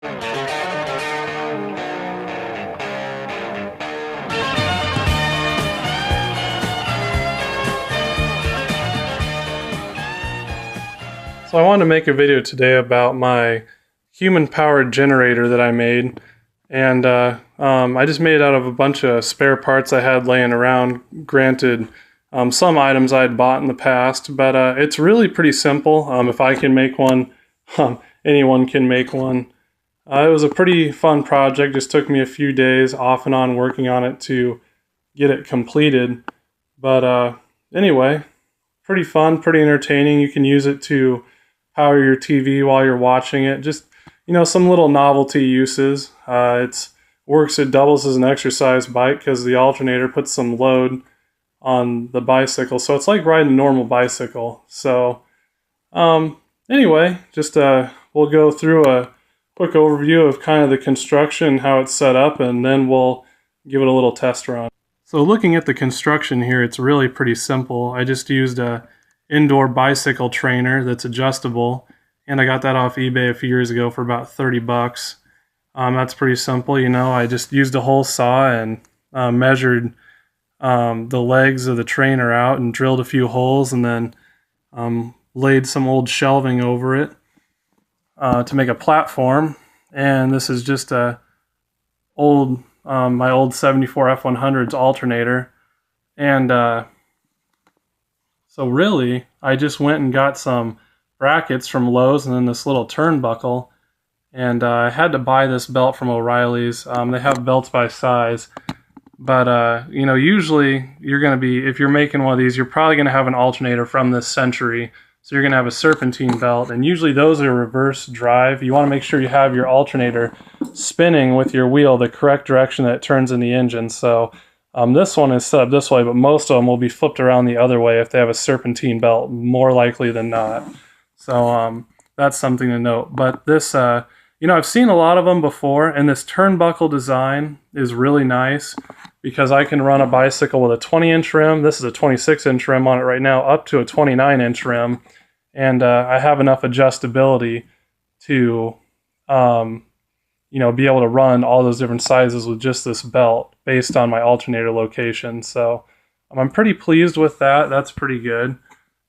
So I wanted to make a video today about my human-powered generator that I made, and I just made it out of a bunch of spare parts I had laying around. Granted, some items I had bought in the past, but it's really pretty simple. If I can make one, anyone can make one. It was a pretty fun project. Just took me a few days off and on working on it to get it completed. But anyway, pretty fun, pretty entertaining. You can use it to power your TV while you're watching it. Just, some little novelty uses. It doubles as an exercise bike because the alternator puts some load on the bicycle. So it's like riding a normal bicycle. So anyway, just we'll go through a quick overview of kind of the construction, how it's set up, and then we'll give it a little test run. So looking at the construction here, it's really pretty simple. I just used a indoor bicycle trainer that's adjustable, and I got that off eBay a few years ago for about 30 bucks. That's pretty simple. I just used a hole saw and measured the legs of the trainer out and drilled a few holes, and then laid some old shelving over it to make a platform. And this is just my old 74 F100's alternator. And so really, I just went and got some brackets from Lowe's and then this little turnbuckle. And I had to buy this belt from O'Reilly's. They have belts by size. But, usually you're going to be, if you're making one of these, you're probably going to have an alternator from this Century. So you're going to have a serpentine belt. And usually those are reverse drive. You want to make sure you have your alternator spinning with your wheel the correct direction that it turns in the engine. So this one is set up this way, but most of them will be flipped around the other way if they have a serpentine belt, more likely than not. So that's something to note. But this, I've seen a lot of them before, and this turnbuckle design is really nice because I can run a bicycle with a 20-inch rim. This is a 26-inch rim on it right now, up to a 29-inch rim. And I have enough adjustability to be able to run all those different sizes with just this belt based on my alternator location. So I'm pretty pleased with that. That's pretty good.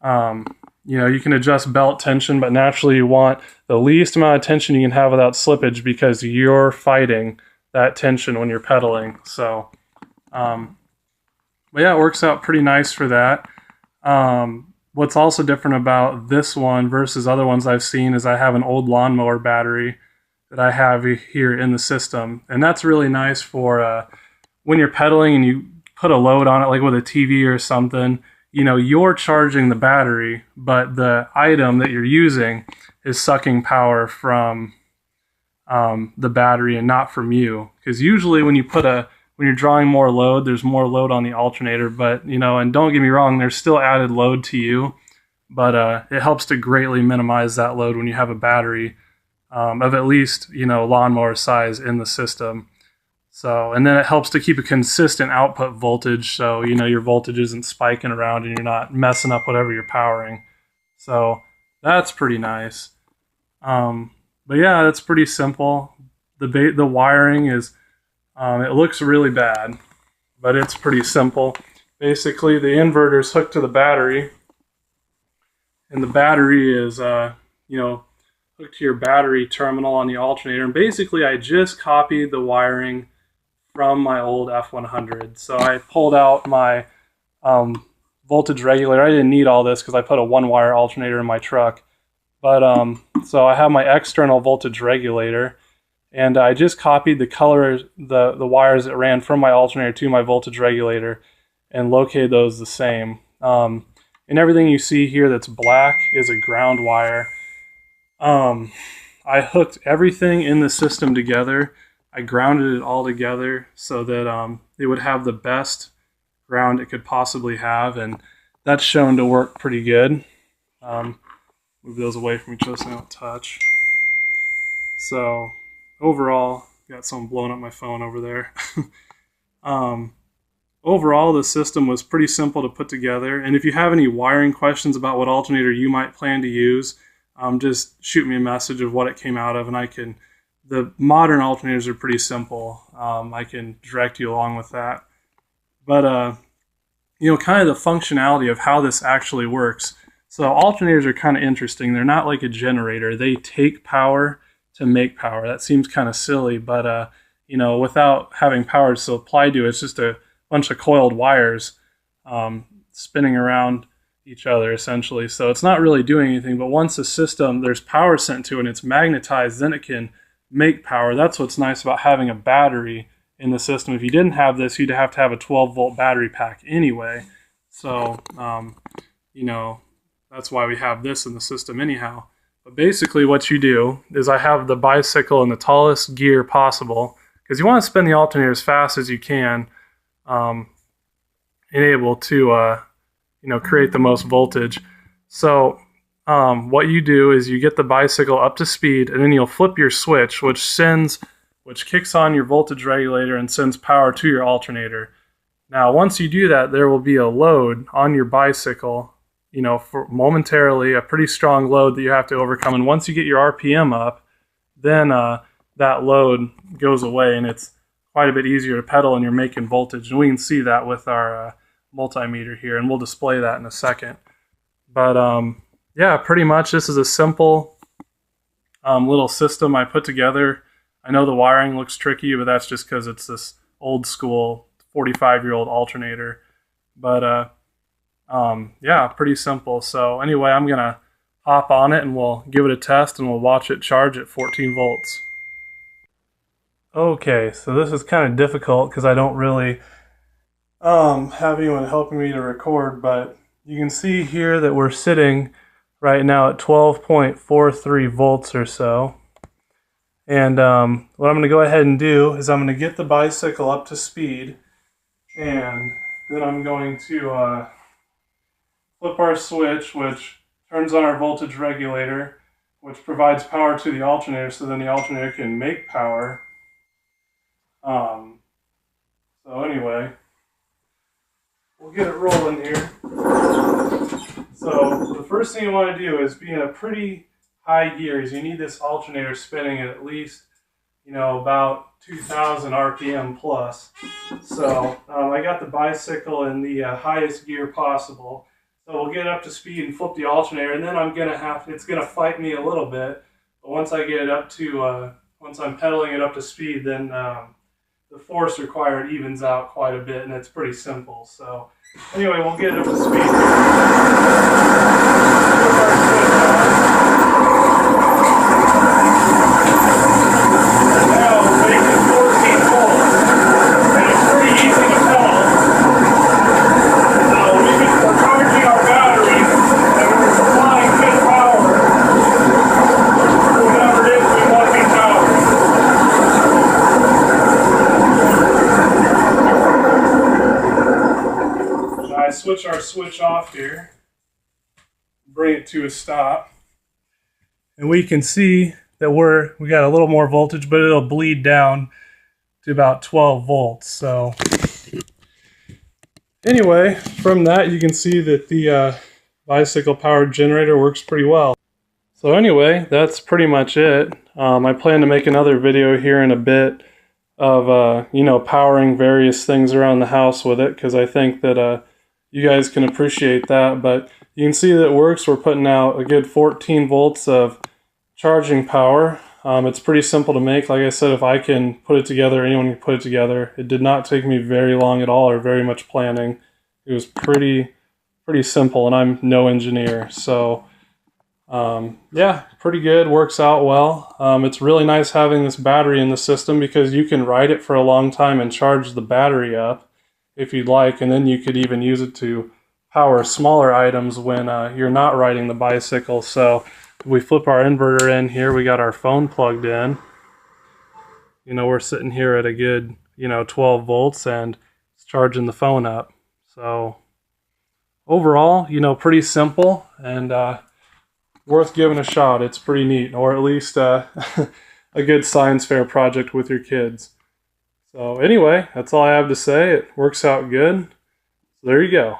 You can adjust belt tension, but naturally you want the least amount of tension you can have without slippage because you're fighting that tension when you're pedaling. So, but yeah, it works out pretty nice for that. What's also different about this one versus other ones I've seen is I have an old lawnmower battery that I have here in the system. And that's really nice for when you're pedaling and you put a load on it, like with a TV or something, you're charging the battery, but the item that you're using is sucking power from the battery and not from you. Because usually when you're drawing more load, there's more load on the alternator, but, and don't get me wrong, there's still added load to you, but it helps to greatly minimize that load when you have a battery of at least, lawnmower size in the system. So, and then it helps to keep a consistent output voltage, so your voltage isn't spiking around and you're not messing up whatever you're powering. So that's pretty nice. But yeah, that's pretty simple. The wiring is, it looks really bad, but it's pretty simple. Basically, the inverter is hooked to the battery, and the battery is, hooked to your battery terminal on the alternator. And basically, I just copied the wiring from my old F100. So I pulled out my voltage regulator. I didn't need all this because I put a one-wire alternator in my truck. But so I have my external voltage regulator, and I just copied the color, the wires that ran from my alternator to my voltage regulator, and located those the same. And everything you see here that's black is a ground wire. I hooked everything in the system together. I grounded it all together so that it would have the best ground it could possibly have, and that's shown to work pretty good. Move those away from each other so they don't touch. So overall, got something blowing up my phone over there. Overall, the system was pretty simple to put together, and if you have any wiring questions about what alternator you might plan to use, just shoot me a message of what it came out of, and I can the modern alternators are pretty simple. I can direct you along with that. But, you know, kind of the functionality of how this actually works. So alternators are kind of interesting. They're not like a generator. They take power to make power. That seems kind of silly, but, you know, without having power to apply to, it's just a bunch of coiled wires spinning around each other, essentially. So it's not really doing anything, but once the system, there's power sent to it and it's magnetized, then it can make power. That's what's nice about having a battery in the system. If you didn't have this, you'd have to have a 12-volt battery pack anyway. So, you know, that's why we have this in the system anyhow. But basically what you do is I have the bicycle in the tallest gear possible, because you want to spin the alternator as fast as you can, and able to, you know, create the most voltage. So what you do is you get the bicycle up to speed, and then you'll flip your switch, which kicks on your voltage regulator and sends power to your alternator. Now, once you do that, there will be a load on your bicycle, you know, for momentarily, a pretty strong load that you have to overcome. And once you get your RPM up, then that load goes away, and it's quite a bit easier to pedal, and you're making voltage. And we can see that with our multimeter here, and we'll display that in a second. But yeah, pretty much this is a simple little system I put together. I know the wiring looks tricky, but that's just because it's this old school 45-year-old alternator. But yeah, pretty simple. So anyway, I'm gonna hop on it and we'll give it a test, and we'll watch it charge at 14 volts. Okay, so this is kind of difficult because I don't really have anyone helping me to record, but you can see here that we're sitting right now at 12.43 volts or so. And what I'm going to go ahead and do is I'm going to get the bicycle up to speed, and then I'm going to flip our switch, which turns on our voltage regulator, which provides power to the alternator, so then the alternator can make power. So anyway, we'll get it rolling here. So the first thing you want to do is be in a pretty high gears. You need this alternator spinning at least, you know, about 2,000 RPM plus. So I got the bicycle in the highest gear possible. So we'll get it up to speed and flip the alternator, and then it's gonna fight me a little bit. But once I get it up to, once I'm pedaling it up to speed, then the force required evens out quite a bit, and it's pretty simple. So anyway, we'll get it up to speed. Now we're making 14 volts, and it's pretty easy to tell. We're charging our batteries, and we're supplying good power for whatever it is we want to power. I switch our switch off here, bring it to a stop, and we can see that we got a little more voltage, but it'll bleed down to about 12 volts. So anyway, from that you can see that the bicycle powered generator works pretty well. So anyway, that's pretty much it. I plan to make another video here in a bit of you know, powering various things around the house with it, because I think that you guys can appreciate that. But you can see that it works. We're putting out a good 14 volts of charging power. It's pretty simple to make. Like I said, if I can put it together, anyone can put it together. It did not take me very long at all, or very much planning. It was pretty simple, and I'm no engineer. So yeah, pretty good, works out well. It's really nice having this battery in the system, because you can ride it for a long time and charge the battery up if you'd like, and then you could even use it to power smaller items when you're not riding the bicycle. So if we flip our inverter in here, we got our phone plugged in. You know, we're sitting here at a good, you know, 12 volts, and it's charging the phone up. So overall, you know, pretty simple, and worth giving a shot. It's pretty neat, or at least a good science fair project with your kids. So anyway, that's all I have to say. It works out good. So there you go.